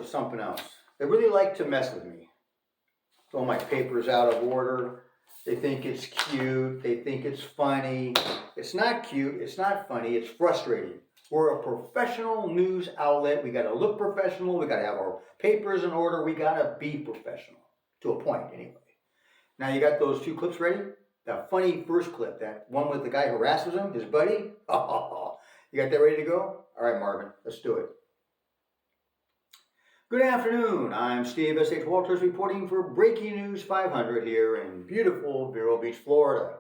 something else. They really like to mess with me. Throw my papers out of order. They think it's cute. They think it's funny. It's not cute. It's not funny. It's frustrating. We're a professional news outlet. We got to look professional. We got to have our papers in order. We got to be professional to a point anyway. Now you got those two clips ready? That funny first clip, that one with the guy harasses him, his buddy. Oh, you got that ready to go? All right, Marvin, let's do it. Good afternoon. I'm Steve S.H. Walters reporting for Breaking News 500 here in beautiful Vero Beach, Florida.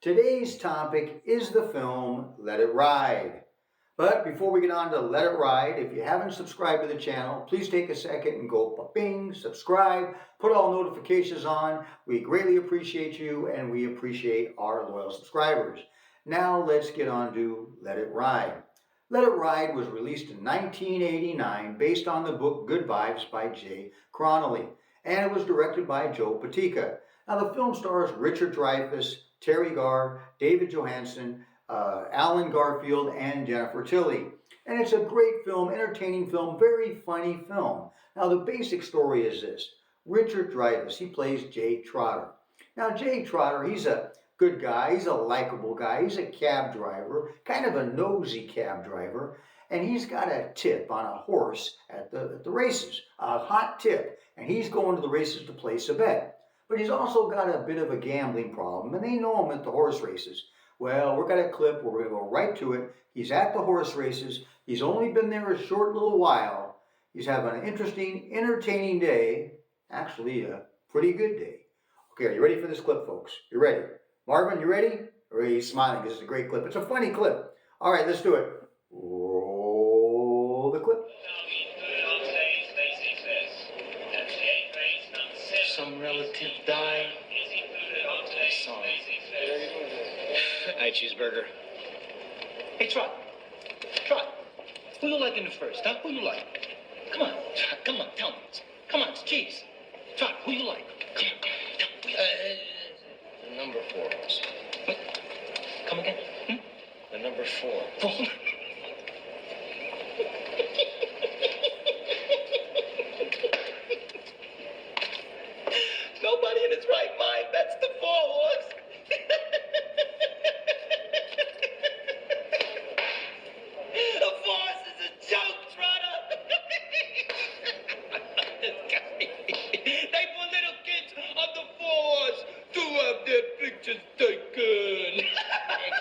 Today's topic is the film Let It Ride. But before we get on to Let It Ride, if you haven't subscribed to the channel, please take a second and go bing, subscribe, put all notifications on. We greatly appreciate you and we appreciate our loyal subscribers. Now let's get on to Let It Ride. Let It Ride was released in 1989 based on the book Good Vibes by Jay Trotter, and it was directed by Joe Patica. Now the film stars Richard Dreyfuss, Terry Garr, David Johansen, Alan Garfield, and Jennifer Tilly. And it's a great film, entertaining film, very funny film. Now the basic story is this. Richard Dreyfuss, he plays Jay Trotter. Now Jay Trotter, he's a good guy, he's a likable guy, he's a cab driver, kind of a nosy cab driver, and he's got a tip on a horse at the races, a hot tip, and he's going to the races to place a bet. But he's also got a bit of a gambling problem, and they know him at the horse races. Well, we're got a clip where we're going to go right to it. He's at the horse races. He's only been there a short little while. He's having an interesting, entertaining day. Actually, a pretty good day. Okay, are you ready for this clip, folks? You ready? Marvin, you ready? Or are you smiling because it's a great clip? It's a funny clip. All right, let's do it. Roll the clip. Some relative died. Hi, cheeseburger. Hey, Trot. Who you like in the first, huh? Who you like? Come on, tell me. Come on, it's cheese. Trot, who you like? Come on, tell me. The number 4 horse. What? Come again? The number 4. Nobody in his right mind bets the 4 horse. The horse is a joke, Trotter. They put little kids on the 4 horse to have their pictures taken.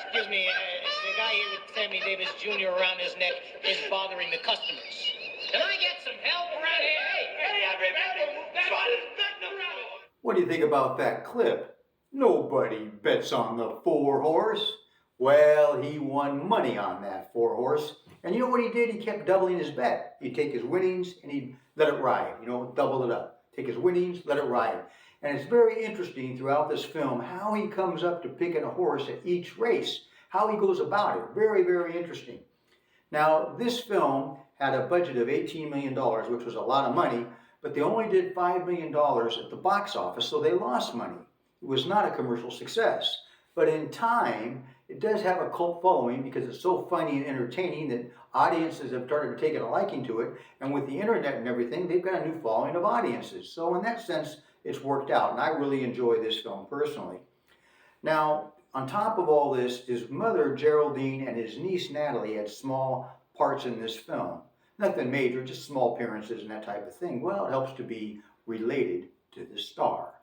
Excuse me, the guy here with Sammy Davis Jr. around his neck is bothering the customers. Can I get some help around here? Hey, everybody, Trotter's betting around. What do you think about that clip? Nobody bets on the 4 horse. Well, he won money on that 4 horse. And you know what he did? He kept doubling his bet. He'd take his winnings and he'd let it ride. Double it up. Take his winnings, let it ride. And it's very interesting throughout this film how he comes up to picking a horse at each race. How he goes about it. Very, very interesting. Now, this film had a budget of $18 million, which was a lot of money, but they only did $5 million at the box office, so they lost money. It was not a commercial success. But in time, it does have a cult following because it's so funny and entertaining that audiences have started taking a liking to it. And with the internet and everything, they've got a new following of audiences. So in that sense, it's worked out. And I really enjoy this film personally. Now, on top of all this, his mother, Geraldine, and his niece, Natalie, had small parts in this film. Nothing major, just small appearances and that type of thing. Well, it helps to be related to the star.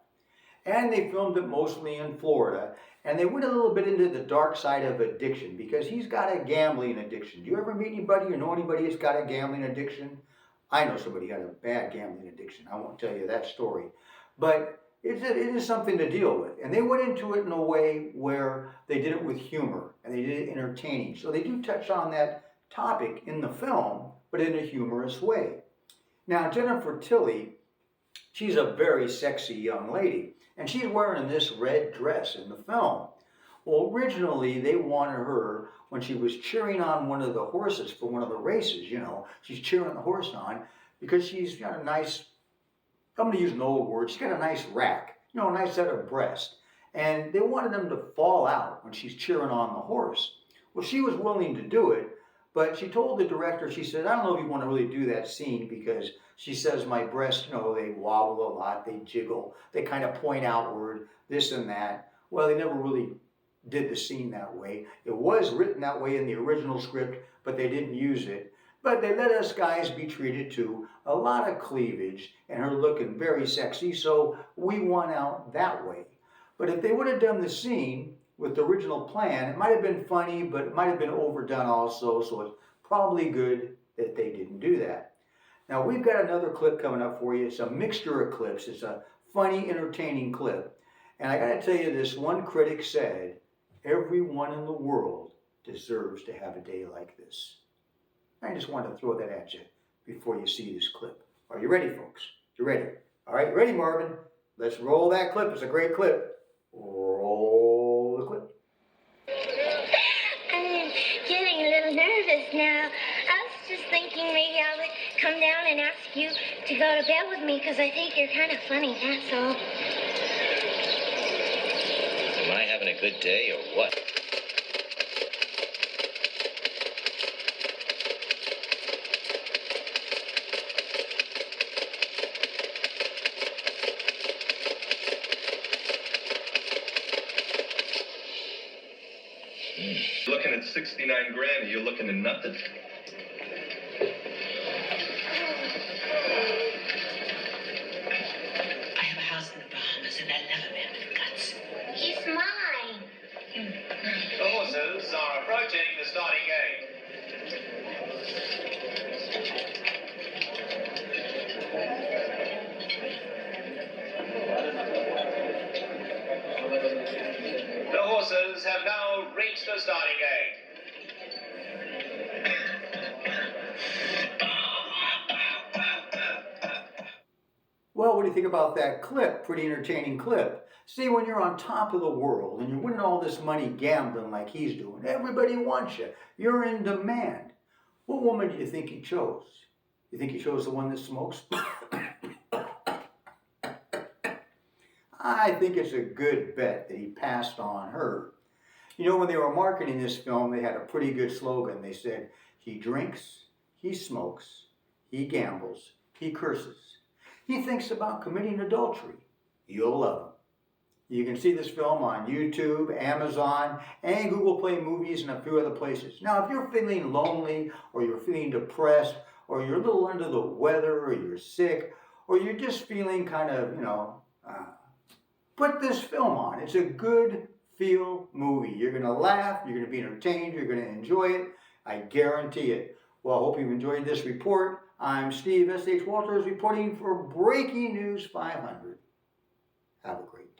And they filmed it mostly in Florida. And they went a little bit into the dark side of addiction because he's got a gambling addiction. Do you ever meet anybody or know anybody who's got a gambling addiction? I know somebody who had a bad gambling addiction. I won't tell you that story. But it is something to deal with. And they went into it in a way where they did it with humor and they did it entertaining. So they do touch on that topic in the film, but in a humorous way. Now, Jennifer Tilly, she's a very sexy young lady. And she's wearing this red dress in the film. Well, originally they wanted her when she was cheering on one of the horses for one of the races, she's cheering the horse on because she's got a nice, I'm going to use an old word, she's got a nice rack, a nice set of breasts. And they wanted them to fall out when she's cheering on the horse. Well, she was willing to do it, But she told the director, she said, I don't know if you want to really do that scene because she says my breasts, they wobble a lot, they jiggle, they kind of point outward, this and that. Well, they never really did the scene that way. It was written that way in the original script, but they didn't use it. But they let us guys be treated to a lot of cleavage and her looking very sexy, so we won out that way. But if they would have done the scene with the original plan, it might have been funny, but it might have been overdone also, so it's probably good that they didn't do that. Now, we've got another clip coming up for you. It's a mixture of clips. It's a funny, entertaining clip. And I got to tell you, this one critic said, everyone in the world deserves to have a day like this. I just wanted to throw that at you before you see this clip. Are you ready, folks? You ready? All right, ready, Marvin? Let's roll that clip. It's a great clip. Roll the clip. I'm getting a little nervous now. I was just thinking maybe I would come down and ask you to go to bed with me because I think you're kind of funny, that's all. Am I having a good day or what? Looking at 69 grand, and you're looking at nothing. I have a house in the Bahamas, and I'll never be able to guts. It's mine. The horses are approaching the starting gate. The horses have now reached the starting gate. Well, what do you think about that clip? Pretty entertaining clip. See, when you're on top of the world and you're winning all this money gambling like he's doing, everybody wants you. You're in demand. What woman do you think he chose? You think he chose the one that smokes? I think it's a good bet that he passed on her. When they were marketing this film, they had a pretty good slogan. They said, he drinks, he smokes, he gambles, he curses. He thinks about committing adultery. You'll love him. You can see this film on YouTube, Amazon, and Google Play Movies and a few other places. Now, if you're feeling lonely, or you're feeling depressed, or you're a little under the weather, or you're sick, or you're just feeling kind of, put this film on. It's a good feel movie. You're going to laugh, you're going to be entertained, you're going to enjoy it. I guarantee it. Well, I hope you've enjoyed this report. I'm Steve S.H. Walters reporting for Breaking News 500. Have a great day.